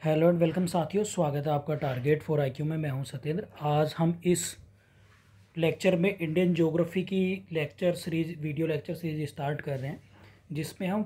Hello and welcome साथियों, स्वागत है आपका टारगेट फॉर आईक्यू में। मैं हूं सत्येंद्र। आज हम इस लेक्चर में इंडियन ज्योग्राफी की lecture series video lecture series start कर रहे हैं, जिसमें हम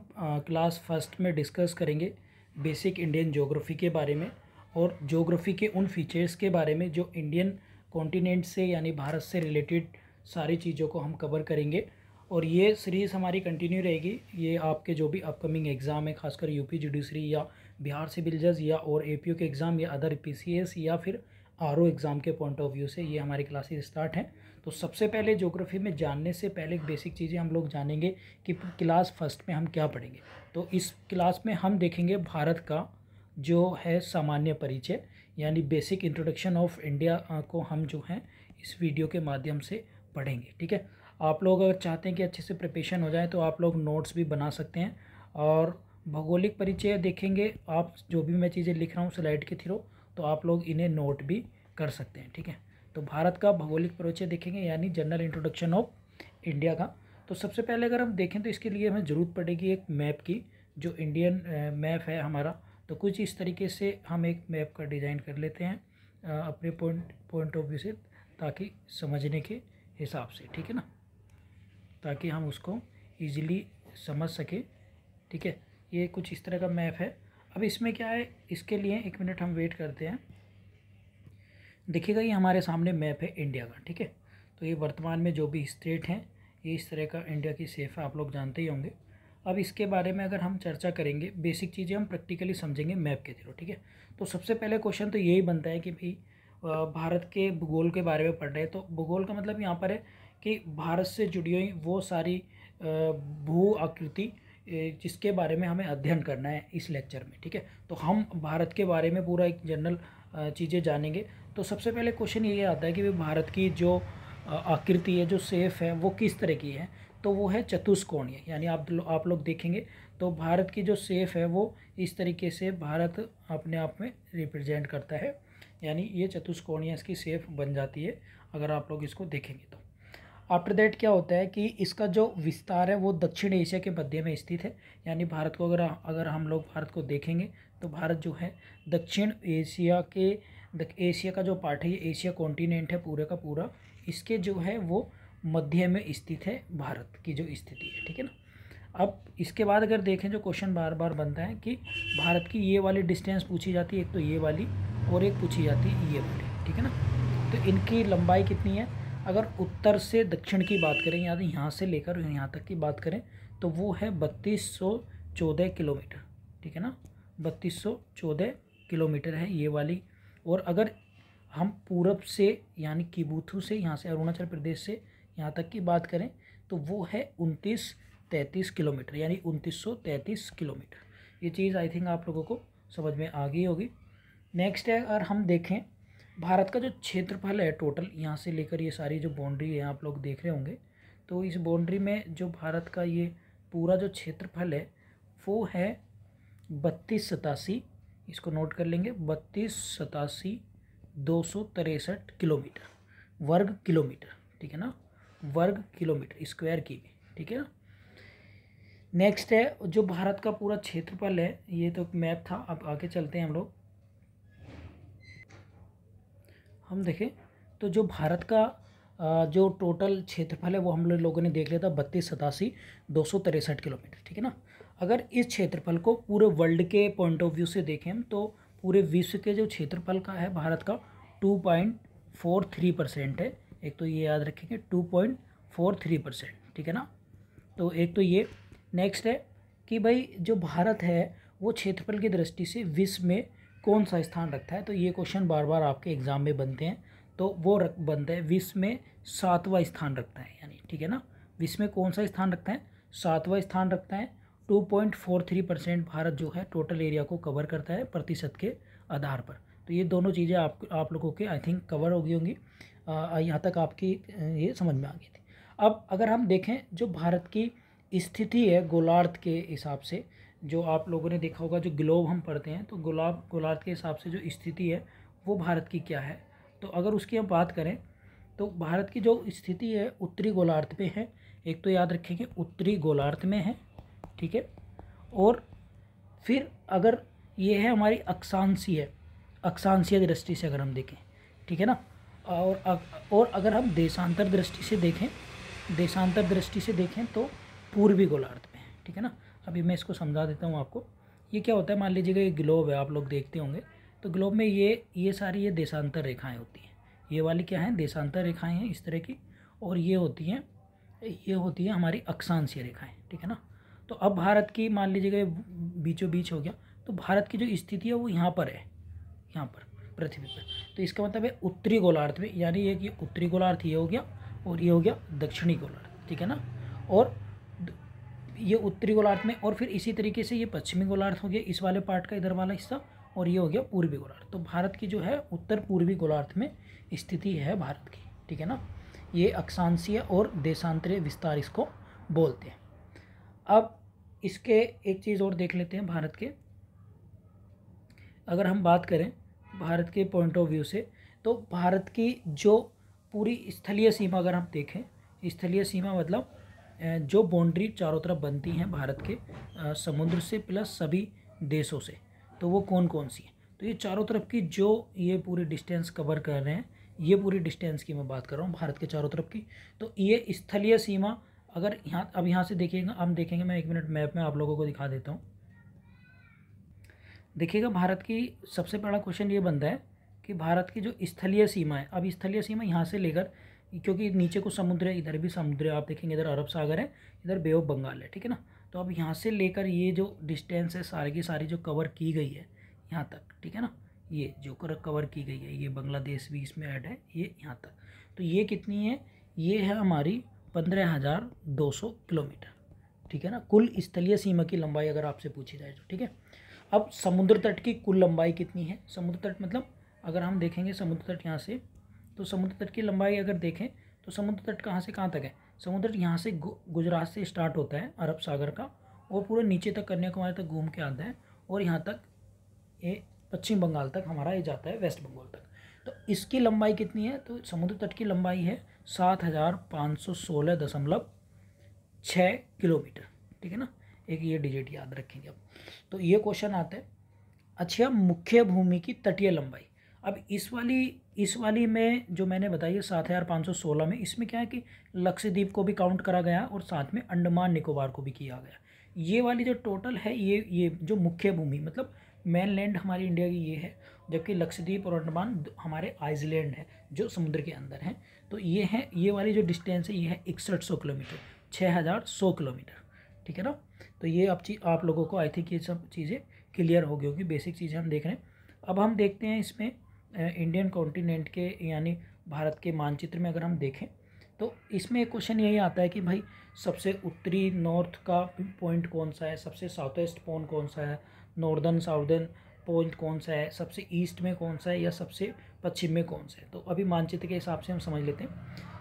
क्लास फर्स्ट में डिस्कस करेंगे बेसिक इंडियन ज्योग्राफी के बारे में और ज्योग्राफी के उन फीचर्स के बारे में जो इंडियन कॉन्टिनेंट से यानी भारत से रिलेटेड सारी चीज़ों को हम कवर करेंगे। और ये सीरीज़ हमारी कंटिन्यू रहेगी। ये आपके जो भी अपकमिंग एग्ज़ाम है, खासकर यूपी जुडिशरी या बिहार सिविल जज या और एपीओ के एग्ज़ाम या अदर पीसीएस या फिर आरओ एग्ज़ाम के पॉइंट ऑफ व्यू से ये हमारी क्लासेस स्टार्ट हैं। तो सबसे पहले ज्योग्राफी में जानने से पहले बेसिक चीज़ें हम लोग जानेंगे कि क्लास फर्स्ट में हम क्या पढ़ेंगे। तो इस क्लास में हम देखेंगे भारत का जो है सामान्य परिचय यानी बेसिक इंट्रोडक्शन ऑफ इंडिया को हम जो है इस वीडियो के माध्यम से पढ़ेंगे। ठीक है, आप लोग अगर चाहते हैं कि अच्छे से प्रिपरेशन हो जाए तो आप लोग नोट्स भी बना सकते हैं। और भौगोलिक परिचय देखेंगे, आप जो भी मैं चीज़ें लिख रहा हूँ स्लाइड के थ्रू, तो आप लोग इन्हें नोट भी कर सकते हैं। ठीक है, तो भारत का भौगोलिक परिचय देखेंगे यानी जनरल इंट्रोडक्शन ऑफ इंडिया का। तो सबसे पहले अगर हम देखें तो इसके लिए हमें ज़रूरत पड़ेगी एक मैप की, जो इंडियन मैप है हमारा। तो कुछ इस तरीके से हम एक मैप का डिज़ाइन कर लेते हैं अपने पॉइंट ऑफ व्यू से, ताकि समझने के हिसाब से, ठीक है ना, ताकि हम उसको ईजिली समझ सकें। ठीक है, ये कुछ इस तरह का मैप है। अब इसमें क्या है, इसके लिए एक मिनट हम वेट करते हैं। देखिएगा, ये हमारे सामने मैप है इंडिया का। ठीक है, तो ये वर्तमान में जो भी स्टेट हैं ये इस तरह का इंडिया की शेप है, आप लोग जानते ही होंगे। अब इसके बारे में अगर हम चर्चा करेंगे, बेसिक चीज़ें हम प्रैक्टिकली समझेंगे मैप के थ्रू। ठीक है, तो सबसे पहले क्वेश्चन तो यही बनता है कि भाई भारत के भूगोल के बारे में पढ़ रहे हैं। तो भूगोल का मतलब यहाँ पर है कि भारत से जुड़ी हुई वो सारी भू आकृति जिसके बारे में हमें अध्ययन करना है इस लेक्चर में। ठीक है, तो हम भारत के बारे में पूरा एक जनरल चीज़ें जानेंगे। तो सबसे पहले क्वेश्चन ये आता है कि भाई भारत की जो आकृति है, जो शेप है, वो किस तरह की है। तो वो है चतुष्कोणीय, यानी आप लोग देखेंगे तो भारत की जो शेप है वो इस तरीके से भारत अपने आप में रिप्रेजेंट करता है, यानी ये चतुष्कोणीय इसकी शेप बन जाती है अगर आप लोग इसको देखेंगे तो। आफ्टर दैट क्या होता है कि इसका जो विस्तार है वो दक्षिण एशिया के मध्य में स्थित है। यानी भारत को अगर हम लोग भारत को देखेंगे तो भारत जो है दक्षिण एशिया के एशिया का जो पार्ट है, ये एशिया कॉन्टिनेंट है पूरे का पूरा, इसके जो है वो मध्य में स्थित है भारत की जो स्थिति है। ठीक है ना। अब इसके बाद अगर देखें, जो क्वेश्चन बार बार बनता है कि भारत की ये वाली डिस्टेंस पूछी जाती है, एक तो ये वाली और एक पूछी जाती है ये वाली। ठीक है ना, तो इनकी लंबाई कितनी है। अगर उत्तर से दक्षिण की बात करें, यानी यहाँ से लेकर यहाँ तक की बात करें, तो वो है 3214 किलोमीटर। ठीक है ना, 3214 किलोमीटर है ये वाली। और अगर हम पूरब से यानी किबुथु से, यहाँ से अरुणाचल प्रदेश से यहाँ तक की बात करें, तो वो है 2933 किलोमीटर, यानी 2933 किलोमीटर। ये चीज़ आई थिंक आप लोगों को समझ में आ गई होगी। नेक्स्ट है, अगर हम देखें भारत का जो क्षेत्रफल है टोटल, यहाँ से लेकर ये सारी जो बाउंड्री है आप लोग देख रहे होंगे, तो इस बाउंड्री में जो भारत का ये पूरा जो क्षेत्रफल है वो है 3287, इसको नोट कर लेंगे, 3287,263 किलोमीटर वर्ग किलोमीटर। ठीक है ना, वर्ग किलोमीटर स्क्वायर की भी। ठीक है ना। नेक्स्ट है, जो भारत का पूरा क्षेत्रफल है, ये तो मैप था, अब आगे चलते हैं हम लोग। हम देखें तो जो भारत का जो टोटल क्षेत्रफल है वो हम लोगों ने देख लिया था 3287,263 किलोमीटर। ठीक है ना। अगर इस क्षेत्रफल को पूरे वर्ल्ड के पॉइंट ऑफ व्यू से देखें हम, तो पूरे विश्व के जो क्षेत्रफल का है भारत का 2.43% है। एक तो ये याद रखेंगे 2.43%। ठीक है ना, तो एक तो ये। नेक्स्ट है कि भाई जो भारत है वो क्षेत्रफल की दृष्टि से विश्व में कौन सा स्थान रखता है। तो ये क्वेश्चन बार बार आपके एग्जाम में बनते हैं। तो वो बनता है विश्व में 7वां स्थान रखता है, यानी ठीक है ना, विश्व में कौन सा स्थान रखता है, 7वां स्थान रखता है। 2.43% भारत जो है टोटल एरिया को कवर करता है प्रतिशत के आधार पर। तो ये दोनों चीज़ें आप लोगों के आई थिंक कवर हो गई होंगी, यहाँ तक आपकी ये समझ में आ गई थी। अब अगर हम देखें जो भारत की स्थिति है गोलार्ध के हिसाब से, जो आप लोगों ने देखा होगा जो ग्लोब हम पढ़ते हैं, तो गोलार्ध के हिसाब से जो स्थिति है वो भारत की क्या है। तो अगर उसकी हम बात करें तो भारत की जो स्थिति है उत्तरी गोलार्ध पे है, एक तो याद रखेंगे उत्तरी गोलार्ध में है। ठीक है, और फिर अगर ये है हमारी अक्षांशीय दृष्टि से अगर हम देखें, ठीक है ना। और अगर हम देशांतर दृष्टि से देखें तो पूर्वी गोलार्ध में, ठीक है ना। अभी मैं इसको समझा देता हूँ आपको। ये क्या होता है, मान लीजिएगा ये ग्लोब है, आप लोग देखते होंगे, तो ग्लोब में ये सारी ये देशांतर रेखाएं होती हैं। ये वाली क्या है, देशांतर रेखाएं हैं इस तरह की, और ये होती हैं हमारी अक्षांशीय रेखाएं, ठीक है ना। तो अब भारत की मान लीजिएगा बीचों बीच हो गया, तो भारत की जो स्थिति है वो यहाँ पर है, यहाँ पर पृथ्वी पर। तो इसका मतलब है उत्तरी गोलार्ध में, यानी ये कि उत्तरी गोलार्ध ये हो गया और ये हो गया दक्षिणी गोलार्ध, ठीक है ना। और ये उत्तरी गोलार्ध में, और फिर इसी तरीके से ये पश्चिमी गोलार्ध हो गया, इस वाले पार्ट का इधर वाला हिस्सा, और ये हो गया पूर्वी गोलार्ध। तो भारत की जो है उत्तर पूर्वी गोलार्ध में स्थिति है भारत की, ठीक है ना। ये अक्षांशीय और देशांतरीय विस्तार इसको बोलते हैं। अब इसके एक चीज़ और देख लेते हैं भारत के। अगर हम बात करें भारत के पॉइंट ऑफ व्यू से, तो भारत की जो पूरी स्थलीय सीमा अगर हम देखें, स्थलीय सीमा मतलब जो बाउंड्री चारों तरफ बनती हैं भारत के समुद्र से प्लस सभी देशों से, तो वो कौन कौन सी है। तो ये चारों तरफ की जो ये पूरी डिस्टेंस कवर कर रहे हैं, ये पूरी डिस्टेंस की मैं बात कर रहा हूँ भारत के चारों तरफ की। तो ये स्थलीय सीमा अगर यहाँ से देखिएगा, हम देखेंगे, मैं 1 मिनट मैप में आप लोगों को दिखा देता हूँ। देखिएगा भारत की सबसे बड़ा क्वेश्चन ये बनता है कि भारत की जो स्थलीय सीमा है, अब स्थलीय सीमा यहाँ से लेकर, क्योंकि नीचे को समुद्र है, इधर भी समुद्र है, आप देखेंगे इधर अरब सागर है, इधर बे ऑफ बंगाल है, ठीक है ना। तो अब यहाँ से लेकर ये जो डिस्टेंस है सारी की सारी जो कवर की गई है यहाँ तक, ठीक है ना, ये जो कवर की गई है, ये बांग्लादेश भी इसमें ऐड है, ये यहाँ तक, तो ये कितनी है, ये है हमारी 15,200 किलोमीटर, ठीक है ना, कुल स्थलीय सीमा की लंबाई अगर आपसे पूछी जाए तो, ठीक है। अब समुद्र तट की कुल लंबाई कितनी है, समुद्र तट मतलब अगर हम देखेंगे समुद्र तट यहाँ से, तो समुद्र तट की लंबाई अगर देखें तो समुद्र तट कहाँ से कहाँ तक है, समुद्र यहाँ से गुजरात से स्टार्ट होता है अरब सागर का, और पूरे नीचे तक कन्याकुमारी तक घूम के आता है, और यहाँ तक ये पश्चिम बंगाल तक हमारा ये जाता है, वेस्ट बंगाल तक। तो इसकी लंबाई कितनी है, तो समुद्र तट की लंबाई है 7,516.6 किलोमीटर, ठीक है ना। एक ये डिजिट याद रखेंगे अब। तो ये क्वेश्चन आता है, अच्छा मुख्य भूमि की तटीय लंबाई। अब इस वाली में जो मैंने बताई है 7,516 में, इसमें क्या है कि लक्षद्वीप को भी काउंट करा गया और साथ में अंडमान निकोबार को भी किया गया। ये वाली जो टोटल है, ये जो मुख्य भूमि मतलब मेन लैंड हमारी इंडिया की ये है, जबकि लक्षद्वीप और अंडमान हमारे आइसलैंड है जो समुद्र के अंदर है। तो ये है, ये वाली जो डिस्टेंस है ये है 6100 किलोमीटर, 6100 किलोमीटर, ठीक है ना। तो ये आप लोगों को आई थिंक ये सब चीज़ें क्लियर हो गई होगी, बेसिक चीज़ें हम देख रहे हैं। अब हम देखते हैं इसमें इंडियन कॉन्टिनेंट के यानी भारत के मानचित्र में अगर हम देखें तो इसमें एक क्वेश्चन यही आता है कि भाई सबसे उत्तरी नॉर्थ का पॉइंट कौन सा है, सबसे साउथ वेस्ट पॉइंट कौन सा है, नॉर्दर्न साउदर्न पॉइंट कौन सा है, सबसे ईस्ट में कौन सा है, या सबसे पश्चिम में कौन सा है। तो अभी मानचित्र के हिसाब से हम समझ लेते हैं।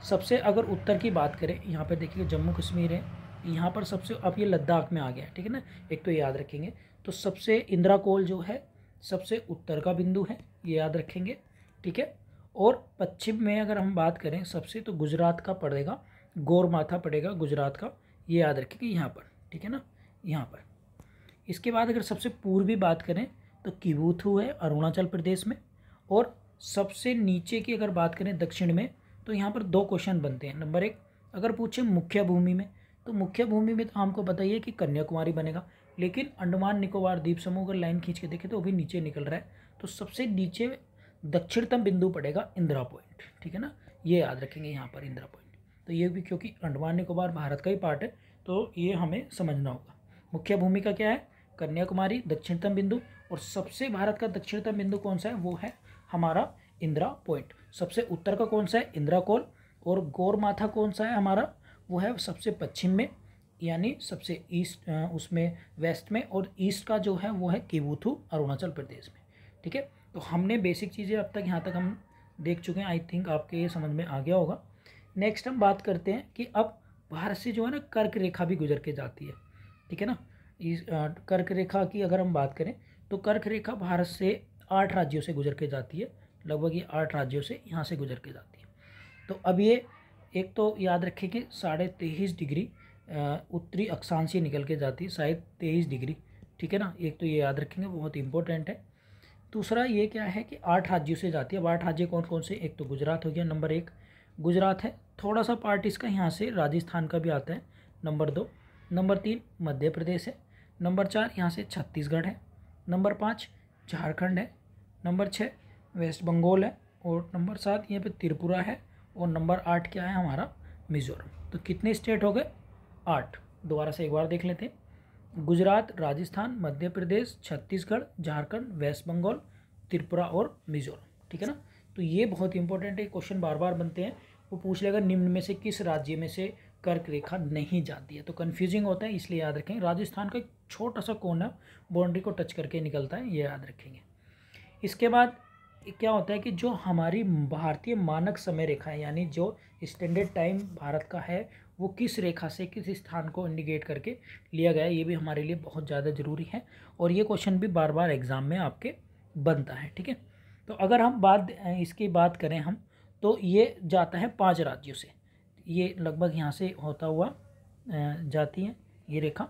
सबसे अगर उत्तर की बात करें, यहाँ पर देखिए जम्मू कश्मीर है, यहाँ पर सबसे, अब ये लद्दाख में आ गया, ठीक है ना, एक तो याद रखेंगे। तो सबसे इंदिरा कोल जो है सबसे उत्तर का बिंदु है, ये याद रखेंगे, ठीक है। और पश्चिम में अगर हम बात करें सबसे, तो गुजरात का पड़ेगा, गोरमाथा पड़ेगा गुजरात का, ये याद रखेंगे यहाँ पर, ठीक है ना, यहाँ पर। इसके बाद अगर सबसे पूर्वी बात करें तो किबुथु है अरुणाचल प्रदेश में। और सबसे नीचे की अगर बात करें दक्षिण में, तो यहाँ पर 2 क्वेश्चन बनते हैं। नंबर 1 अगर पूछे मुख्य भूमि में, तो मुख्य भूमि में तो हमको बताइए कि कन्याकुमारी बनेगा, लेकिन अंडमान निकोबार द्वीप समूह अगर लाइन खींच के देखें तो अभी नीचे निकल रहा है, तो सबसे नीचे दक्षिणतम बिंदु पड़ेगा इंदिरा पॉइंट, ठीक है ना, ये याद रखेंगे यहाँ पर इंदिरा पॉइंट। तो ये भी क्योंकि अंडमान निकोबार भारत का ही पार्ट है, तो ये हमें समझना होगा। मुख्य भूमि का क्या है, कन्याकुमारी दक्षिणतम बिंदु, और सबसे भारत का दक्षिणतम बिंदु कौन सा है, वो है हमारा इंदिरा पॉइंट। सबसे उत्तर का कौन सा है, इंदिरा कोल, और गोरमाथा कौन सा है हमारा, वो है सबसे पश्चिम में, यानी सबसे ईस्ट उसमें वेस्ट में, और ईस्ट का जो है वो है किबुथु अरुणाचल प्रदेश में, ठीक है। तो हमने बेसिक चीज़ें अब तक यहाँ तक हम देख चुके हैं, आई थिंक आपके ये समझ में आ गया होगा। नेक्स्ट हम बात करते हैं कि अब भारत से जो है ना कर्क रेखा भी गुजर के जाती है, ठीक है ना। इस कर्क रेखा की अगर हम बात करें तो कर्क रेखा भारत से 8 राज्यों से गुजर के जाती है, लगभग ये 8 राज्यों से यहाँ से गुजर के जाती है। तो अब ये एक तो याद रखें कि 23.5 डिग्री उत्तरी अक्षांश से निकल के जाती है, शायद 23 डिग्री, ठीक है ना, एक तो ये याद रखेंगे, बहुत इंपॉर्टेंट है। दूसरा ये क्या है कि 8 राज्यों से जाती है। अब 8 राज्य कौन कौन से, एक तो गुजरात हो गया, नंबर 1 गुजरात है। थोड़ा सा पार्ट इसका यहाँ से राजस्थान का भी आता है, नंबर 2। नंबर 3 मध्य प्रदेश है। नंबर 4 यहाँ से छत्तीसगढ़ है। नंबर 5 झारखंड है। नंबर 6 वेस्ट बंगाल है। और नंबर 7 यहाँ पे त्रिपुरा है। और नंबर 8 क्या है हमारा, मिजोरम। तो कितने स्टेट हो गए, 8। दोबारा से एक बार देख लेते हैं। गुजरात, राजस्थान, मध्य प्रदेश, छत्तीसगढ़, झारखंड, वेस्ट बंगाल, त्रिपुरा और मिजोरम, ठीक है ना। तो ये बहुत इंपॉर्टेंट है, क्वेश्चन बार बार बनते हैं। वो पूछ लेगा निम्न में से किस राज्य में से कर्क रेखा नहीं जाती है, तो कन्फ्यूजिंग होता है, इसलिए याद रखेंगे। राजस्थान का एक छोटा सा कोना बाउंड्री को टच करके निकलता है, ये याद रखेंगे। इसके बाद क्या होता है कि जो हमारी भारतीय मानक समय रेखा है, यानी जो स्टैंडर्ड टाइम भारत का है, वो किस रेखा से किस स्थान को इंडिकेट करके लिया गया है, ये भी हमारे लिए बहुत ज़्यादा ज़रूरी है। और ये क्वेश्चन भी बार बार एग्ज़ाम में आपके बनता है, ठीक है। तो अगर हम इसकी बात करें हम, तो ये जाता है 5 राज्यों से। ये लगभग यहाँ से होता हुआ जाती है ये रेखा।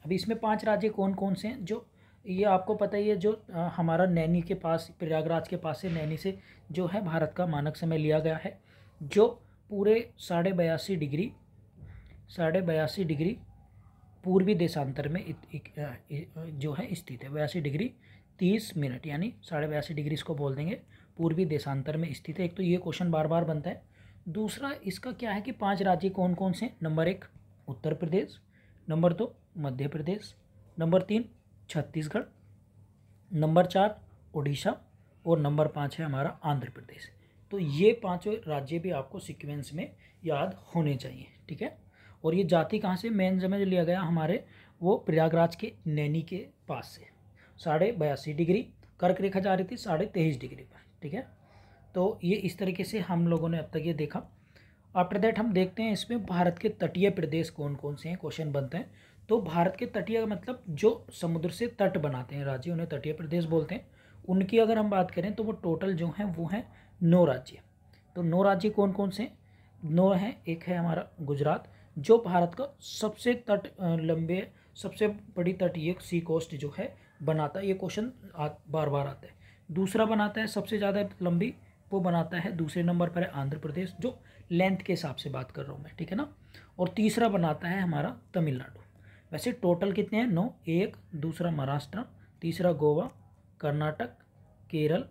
अभी इसमें 5 राज्य कौन कौन से हैं, जो ये आपको पता ही है, जो हमारा नैनी के पास, प्रयागराज के पास से, नैनी से जो है भारत का मानक समय लिया गया है, जो पूरे 82.5 डिग्री पूर्वी देशांतर में जो है स्थित है। 82 डिग्री 30 मिनट, यानी 82.5 डिग्री इसको बोल देंगे, पूर्वी देशांतर में स्थित है। एक तो ये क्वेश्चन बार बार बनता है। दूसरा इसका क्या है कि 5 राज्य कौन कौन से, number 1 Uttar Pradesh, number 2 Madhya Pradesh, number 3 Chhattisgarh, number 4 Orissa और नंबर 5 है हमारा आंध्र प्रदेश। तो ये 5 राज्य भी आपको सीक्वेंस में याद होने चाहिए, ठीक है। और ये जाति कहाँ से, मेन समय जो लिया गया हमारे, वो प्रयागराज के नैनी के पास से 82.5 डिग्री कर्क रेखा जा रही थी 23.5 डिग्री पर, ठीक है। तो ये इस तरीके से हम लोगों ने अब तक ये देखा। आफ्टर दैट हम देखते हैं इसमें भारत के तटीय प्रदेश कौन कौन से हैं, क्वेश्चन बनते हैं। तो भारत के तटीय का मतलब जो समुद्र से तट बनाते हैं राज्य, उन्हें तटीय प्रदेश बोलते हैं। उनकी अगर हम बात करें तो वो टोटल जो हैं वो हैं 9 राज्य। तो 9 राज्य कौन कौन से, 9 हैं। एक है हमारा गुजरात, जो भारत का सबसे लंबे, सबसे बड़ी तटीय सी कोस्ट जो है बनाता है, ये क्वेश्चन बार बार आता है। दूसरा बनाता है सबसे ज़्यादा लंबी, वो बनाता है दूसरे नंबर पर है आंध्र प्रदेश, जो लेंथ के हिसाब से बात कर रहा हूँ मैं, ठीक है ना। और तीसरा बनाता है हमारा तमिलनाडु। वैसे टोटल कितने हैं, 9। एक दूसरा महाराष्ट्र, तीसरा गोवा, कर्नाटक, केरल,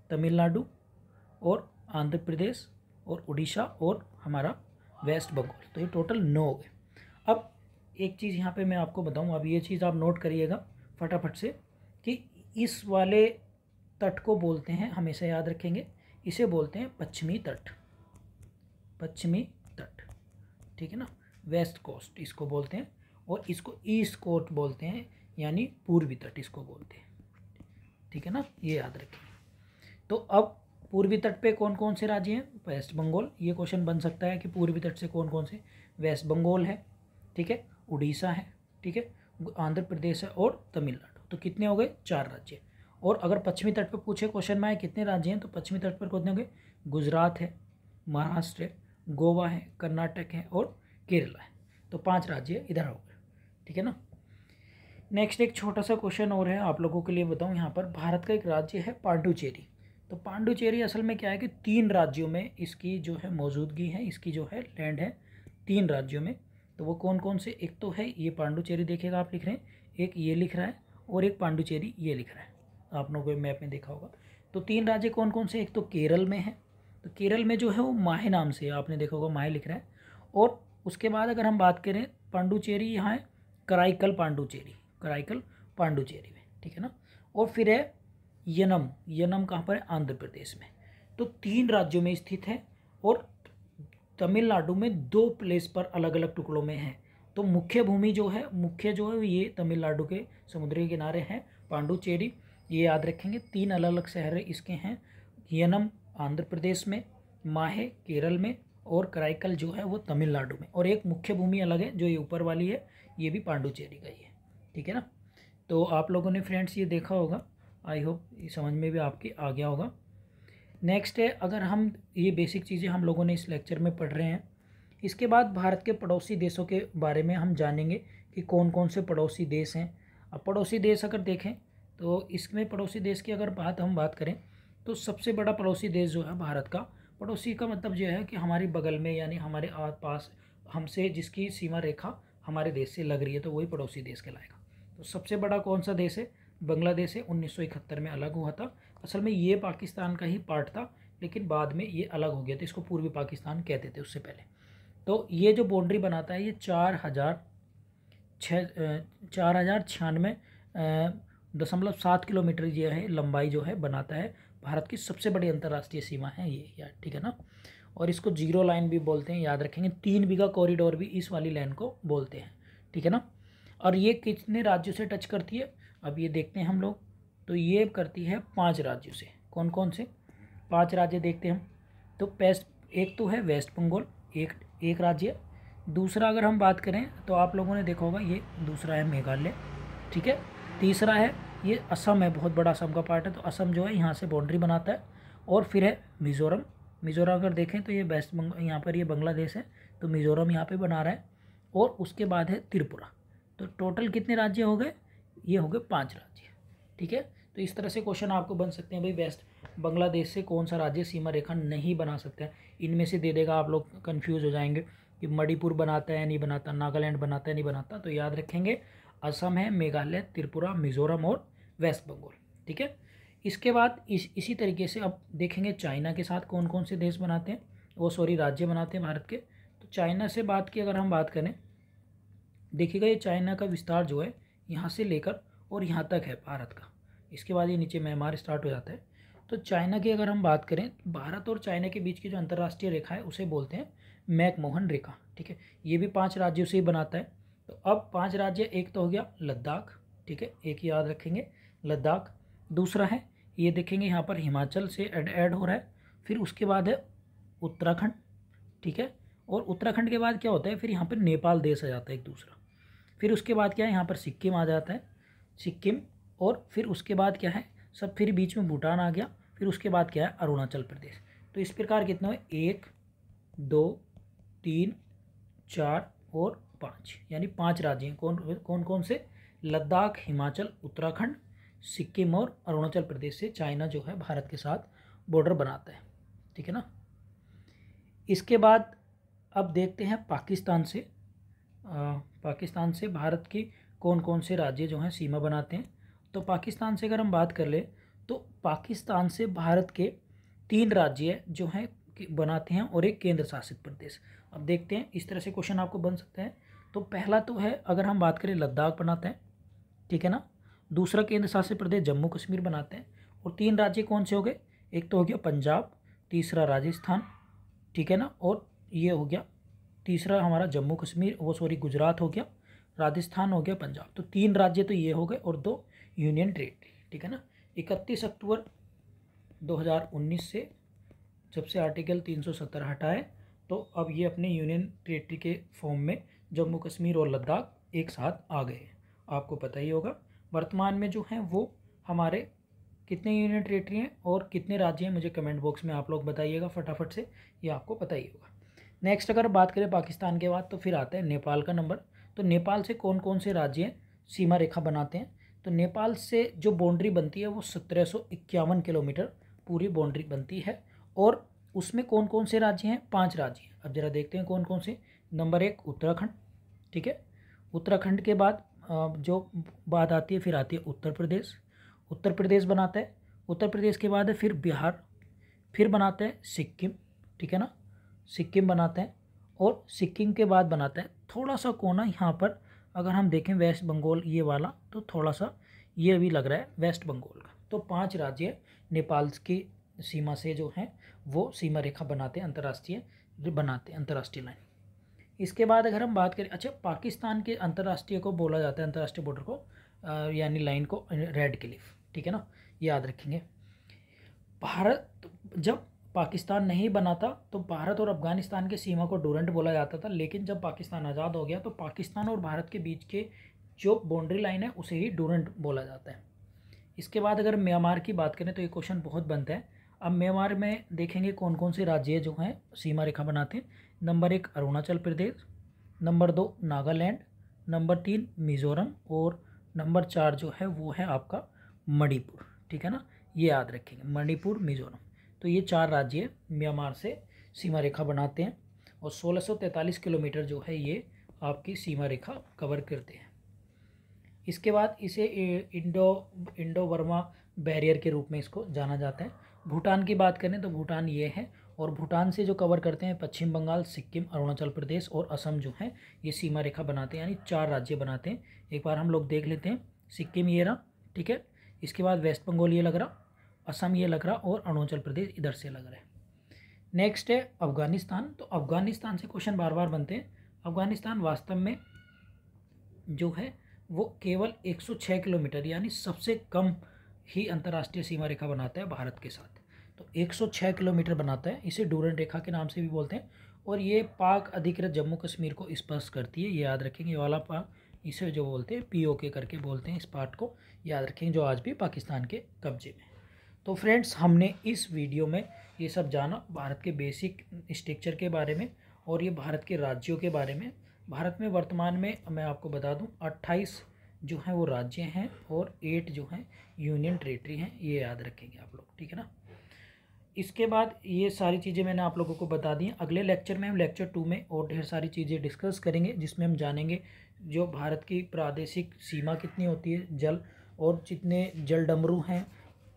तमिलनाडु और आंध्र प्रदेश और उड़ीसा और हमारा वेस्ट बंगाल। तो ये टोटल 9 हो गए। अब एक चीज़ यहाँ पे मैं आपको बताऊँ, अब ये चीज़ आप नोट करिएगा फटाफट से, कि इस वाले तट को बोलते हैं, हमेशा याद रखेंगे, इसे बोलते हैं पश्चिमी तट, पश्चिमी तट, ठीक है ना। वेस्ट कोस्ट इसको बोलते हैं, और इसको ईस्ट कोस्ट बोलते हैं, यानी पूर्वी तट इसको बोलते हैं, ठीक है ना, ये याद रखें। तो अब पूर्वी तट पे कौन कौन से राज्य हैं, वेस्ट बंगाल। ये क्वेश्चन बन सकता है कि पूर्वी तट से कौन कौन से, वेस्ट बंगाल है, ठीक है, उड़ीसा है, ठीक है, आंध्र प्रदेश है और तमिलनाडु। तो कितने हो गए, 4 राज्य। और अगर पश्चिमी तट पर पूछे क्वेश्चन में आए कितने राज्य हैं, तो पश्चिमी तट पर कितने हो गए, गुजरात है, महाराष्ट्र है, गोवा है, कर्नाटक है और केरला है। तो 5 राज्य इधर हो गए, ठीक है ना। नेक्स्ट एक छोटा सा क्वेश्चन और है आप लोगों के लिए बताऊं, यहाँ पर भारत का एक राज्य है पांडुचेरी। तो पांडुचेरी असल में क्या है कि 3 राज्यों में इसकी जो है मौजूदगी है, इसकी जो है लैंड है 3 राज्यों में। तो वो कौन कौन से, एक तो है ये पांडुचेरी, देखिएगा आप लिख रहे हैं, एक ये लिख रहा है और एक पांडुचेरी ये लिख रहा है, आप लोगों को मैप में देखा होगा। तो 3 राज्य कौन कौन से, एक तो केरल में है, तो केरल में जो है वो माहे नाम से, आपने देखा होगा माहे लिख रहा है। और उसके बाद अगर हम बात करें पांडुचेरी, यहाँ है कराईकल पांडुचेरी, कराईकल पांडुचेरी में, ठीक है ना। और फिर है यनम, यनम कहाँ पर है, आंध्र प्रदेश में। तो 3 राज्यों में स्थित है, और तमिलनाडु में 2 प्लेस पर अलग अलग टुकड़ों में है। तो मुख्य भूमि जो है, मुख्य जो है ये तमिलनाडु के समुद्री किनारे हैं, पांडुचेरी, ये याद रखेंगे। 3 अलग अलग शहर इसके हैं, यनम आंध्र प्रदेश में, माहे केरल में और कराईकल जो है वो तमिलनाडु में। और एक मुख्य भूमि अलग है जो ये ऊपर वाली है, ये भी पांडुचेरी का ही है, ठीक है ना। तो आप लोगों ने फ्रेंड्स ये देखा होगा, आई होप ये समझ में भी आपके आ गया होगा। नेक्स्ट है, अगर हम ये बेसिक चीज़ें हम लोगों ने इस लेक्चर में पढ़ रहे हैं, इसके बाद भारत के पड़ोसी देशों के बारे में हम जानेंगे कि कौन कौन से पड़ोसी देश हैं। अब पड़ोसी देश अगर देखें तो इसमें पड़ोसी देश की अगर हम बात करें तो सबसे बड़ा पड़ोसी देश जो है भारत का, पड़ोसी का मतलब जो है कि हमारी बगल में यानी हमारे आस पास हमसे जिसकी सीमा रेखा हमारे देश से लग रही है तो वही पड़ोसी देश कहलाएगा। तो सबसे बड़ा कौन सा देश है? बांग्लादेश है। 1971 में अलग हुआ था। असल में ये पाकिस्तान का ही पार्ट था, लेकिन बाद में ये अलग हो गया था, इसको पूर्वी पाकिस्तान कहते थे उससे पहले। तो ये जो बाउंड्री बनाता है ये 4,096.7 किलोमीटर ये है लंबाई जो है बनाता है। भारत की सबसे बड़ी अंतर्राष्ट्रीय सीमा है ये यार, ठीक है ना। और इसको जीरो लाइन भी बोलते हैं, याद रखेंगे। 3 बीघा कॉरिडोर भी इस वाली लाइन को बोलते हैं, ठीक है ना। और ये कितने राज्यों से टच करती है अब ये देखते हैं हम लोग। तो ये करती है 5 राज्यों से। कौन कौन से 5 राज्य देखते हैं हम? तो एक तो है वेस्ट बंगाल, एक राज्य। दूसरा अगर हम बात करें तो आप लोगों ने देखा होगा ये दूसरा है मेघालय, ठीक है। तीसरा है ये असम है, बहुत बड़ा असम का पार्ट है, तो असम जो है यहाँ से बाउंड्री बनाता है। और फिर है मिज़ोरम। मिज़ोरम अगर देखें तो ये वेस्ट बंगाल, यहाँ पर ये बांग्लादेश है, तो मिज़ोरम यहाँ पे बना रहा है। और उसके बाद है त्रिपुरा। तो टोटल कितने राज्य हो गए? ये हो गए 5 राज्य, ठीक है। तो इस तरह से क्वेश्चन आपको बन सकते हैं भाई, वेस्ट बांग्लादेश से कौन सा राज्य सीमा रेखा नहीं बना सकता है, इनमें से दे देगा, आप लोग कन्फ्यूज़ हो जाएंगे कि मणिपुर बनाता है नहीं बनाता, नागालैंड बनाता है नहीं बनाता। तो याद रखेंगे असम है, मेघालय, त्रिपुरा, मिज़ोरम और वेस्ट बंगाल, ठीक है। इसके बाद इसी तरीके से अब देखेंगे चाइना के साथ कौन कौन से देश बनाते हैं, राज्य बनाते हैं भारत के। तो चाइना से बात की अगर हम बात करें, देखिएगा ये चाइना का विस्तार जो है यहाँ से लेकर और यहाँ तक है भारत का। इसके बाद ये नीचे म्यांमार स्टार्ट हो जाता है। तो चाइना की अगर हम बात करें, भारत और चाइना के बीच की जो अंतर्राष्ट्रीय रेखा है उसे बोलते हैं मैकमोहन रेखा, ठीक है। ये भी 5 राज्यों से ही बनाता है। तो अब 5 राज्य, एक तो हो गया लद्दाख, ठीक है, एक याद रखेंगे लद्दाख। दूसरा है ये देखेंगे यहाँ पर हिमाचल से ऐड हो रहा है। फिर उसके बाद है उत्तराखंड, ठीक है। और उत्तराखंड के बाद क्या होता है, फिर यहाँ पर नेपाल देश आ जाता है एक दूसरा। फिर उसके बाद क्या है, यहाँ पर सिक्किम आ जाता है, सिक्किम। और फिर उसके बाद क्या है, सब फिर बीच में भूटान आ गया। फिर उसके बाद क्या है, अरुणाचल प्रदेश। तो इस प्रकार कितने हुए, 1 2 3 4 और 5, यानी 5 राज्य हैं। कौन कौन से? लद्दाख, हिमाचल, उत्तराखंड, सिक्किम और अरुणाचल प्रदेश से चाइना जो है भारत के साथ बॉर्डर बनाता है, ठीक है ना। इसके बाद अब देखते हैं पाकिस्तान से भारत की कौन कौन से राज्य जो हैं सीमा बनाते हैं। तो पाकिस्तान से अगर हम बात कर ले तो पाकिस्तान से भारत के 3 राज्य जो हैं बनाते हैं और एक केंद्र शासित प्रदेश। अब देखते हैं, इस तरह से क्वेश्चन आपको बन सकता है। तो पहला तो है अगर हम बात करें लद्दाख बनाता है, ठीक है ना। दूसरा केंद्र शासित प्रदेश जम्मू कश्मीर बनाते हैं। और 3 राज्य कौन से हो गए, एक तो हो गया पंजाब, तीसरा राजस्थान, ठीक है ना। और ये हो गया तीसरा हमारा जम्मू कश्मीर, गुजरात हो गया, राजस्थान हो गया, पंजाब। तो 3 राज्य तो ये हो गए और 2 यूनियन टेरिटरी, ठीक है ना। 31 अक्टूबर 2019 से जब से आर्टिकल 370 हटाए तो अब ये अपने यूनियन टेरिटरी के फॉर्म में जम्मू कश्मीर और लद्दाख एक साथ आ गए। आपको पता ही होगा वर्तमान में जो हैं वो हमारे कितने यूनियन टेरिटरी हैं और कितने राज्य हैं, मुझे कमेंट बॉक्स में आप लोग बताइएगा फटाफट से, ये आपको पता ही होगा। नेक्स्ट अगर बात करें पाकिस्तान के बाद तो फिर आता है नेपाल का नंबर। तो नेपाल से कौन कौन से राज्य सीमा रेखा बनाते हैं? तो नेपाल से जो बाउंड्री बनती है वो 1751 किलोमीटर पूरी बाउंड्री बनती है। और उसमें कौन कौन से राज्य हैं? 5 राज्य हैं। अब जरा देखते हैं कौन कौन से। नंबर 1 उत्तराखंड, ठीक है। उत्तराखंड के बाद जो बात आती है फिर आती है उत्तर प्रदेश। उत्तर प्रदेश बनाता है। उत्तर प्रदेश के बाद है फिर बिहार, फिर बनाता है सिक्किम, ठीक है ना, सिक्किम बनाते हैं। और सिक्किम के बाद बनाता है थोड़ा सा कोना यहाँ पर अगर हम देखें वेस्ट बंगाल ये वाला, तो थोड़ा सा ये भी लग रहा है वेस्ट बंगाल का। तो 5 राज्य नेपाल की सीमा से जो हैं वो सीमा रेखा बनाते हैं, अंतर्राष्ट्रीय लाइन। इसके बाद अगर हम बात करें, अच्छा पाकिस्तान के अंतर्राष्ट्रीय को बोला जाता है, अंतर्राष्ट्रीय बॉर्डर को यानी लाइन को रेड क्लिफ, ठीक है ना, याद रखेंगे। भारत जब पाकिस्तान नहीं बना था तो भारत और अफगानिस्तान के सीमा को डूरंट बोला जाता था, लेकिन जब पाकिस्तान आज़ाद हो गया तो पाकिस्तान और भारत के बीच के जो बाउंड्री लाइन है उसे ही डूरंट बोला जाता है। इसके बाद अगर म्यांमार की बात करें तो ये क्वेश्चन बहुत बनता है। अब म्यांमार में देखेंगे कौन कौन से राज्य जो हैं सीमा रेखा बनाते हैं। Number 1 Arunachal Pradesh, number 2 Nagaland, number 3 Mizoram और नंबर 4 जो है वो है आपका मणिपुर, ठीक है ना, ये याद रखेंगे, मणिपुर, मिजोरम। तो ये 4 राज्य म्यांमार से सीमा रेखा बनाते हैं और 1643 किलोमीटर जो है ये आपकी सीमा रेखा कवर करते हैं। इसके बाद इसे इंडो बर्मा बैरियर के रूप में इसको जाना जाता है। भूटान की बात करें तो भूटान ये है, और भूटान से जो कवर करते हैं पश्चिम बंगाल, सिक्किम, अरुणाचल प्रदेश और असम जो है ये सीमा रेखा बनाते हैं, यानी 4 राज्य बनाते हैं। एक बार हम लोग देख लेते हैं। सिक्किम ये रहा, ठीक है, इसके बाद वेस्ट बंगाल ये लग रहा, असम ये लग रहा और अरुणाचल प्रदेश इधर से लग रहा है। नेक्स्ट है अफगानिस्तान। तो अफगानिस्तान से क्वेश्चन बार बार बनते हैं। अफगानिस्तान वास्तव में जो है वो केवल 106 किलोमीटर यानी सबसे कम ही अंतर्राष्ट्रीय सीमा रेखा बनाता है भारत के साथ। तो 106 किलोमीटर बनाता है, इसे डूरन रेखा के नाम से भी बोलते हैं, और ये पाक अधिकृत जम्मू कश्मीर को स्पर्श करती है। ये याद रखेंगे, ये वाला पाक, इसे जो बोलते हैं POK करके बोलते हैं, इस पार्ट को याद रखेंगे, जो आज भी पाकिस्तान के कब्जे में है। तो फ्रेंड्स, हमने इस वीडियो में ये सब जाना भारत के बेसिक स्ट्रक्चर के बारे में और ये भारत के राज्यों के बारे में। भारत में वर्तमान में मैं आपको बता दूं 28 जो हैं वो राज्य हैं और 8 जो हैं यूनियन टेरिटरी हैं, ये याद रखेंगे आप लोग, ठीक है ना। इसके बाद ये सारी चीज़ें मैंने आप लोगों को बता दी हैं। अगले लेक्चर में, हम लेक्चर 2 में और ढेर सारी चीज़ें डिस्कस करेंगे, जिसमें हम जानेंगे जो भारत की प्रादेशिक सीमा कितनी होती है जल, और जितने जल डमरू हैं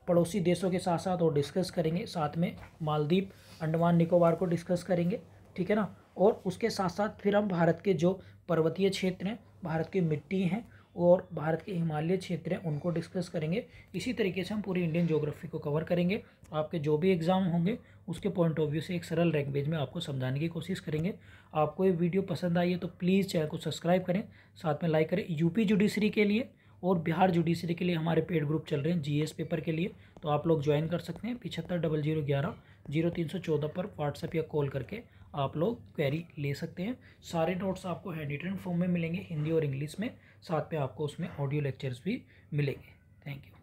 पड़ोसी देशों के साथ साथ, और डिस्कस करेंगे। साथ में मालदीव, अंडमान निकोबार को डिस्कस करेंगे, ठीक है ना। और उसके साथ साथ फिर हम भारत के जो पर्वतीय क्षेत्र हैं, भारत की मिट्टी हैं और भारत के हिमालय क्षेत्र हैं उनको डिस्कस करेंगे। इसी तरीके से हम पूरी इंडियन ज्योग्राफी को कवर करेंगे। आपके जो भी एग्ज़ाम होंगे उसके पॉइंट ऑफ व्यू से एक सरल लैंग्वेज में आपको समझाने की कोशिश करेंगे। आपको ये वीडियो पसंद आई है तो प्लीज़ चैनल को सब्सक्राइब करें, साथ में लाइक करें। यूपी जुडिशरी के लिए और बिहार जुडिशरी के लिए हमारे पेड ग्रुप चल रहे हैं GS पेपर के लिए, तो आप लोग ज्वाइन कर सकते हैं। 750011 0314 पर व्हाट्सएप या कॉल करके आप लोग क्वेरी ले सकते हैं। सारे नोट्स आपको हैंड रिटन फॉर्म में मिलेंगे, हिंदी और इंग्लिश में, साथ में आपको उसमें ऑडियो लेक्चर्स भी मिलेंगे। Thank you.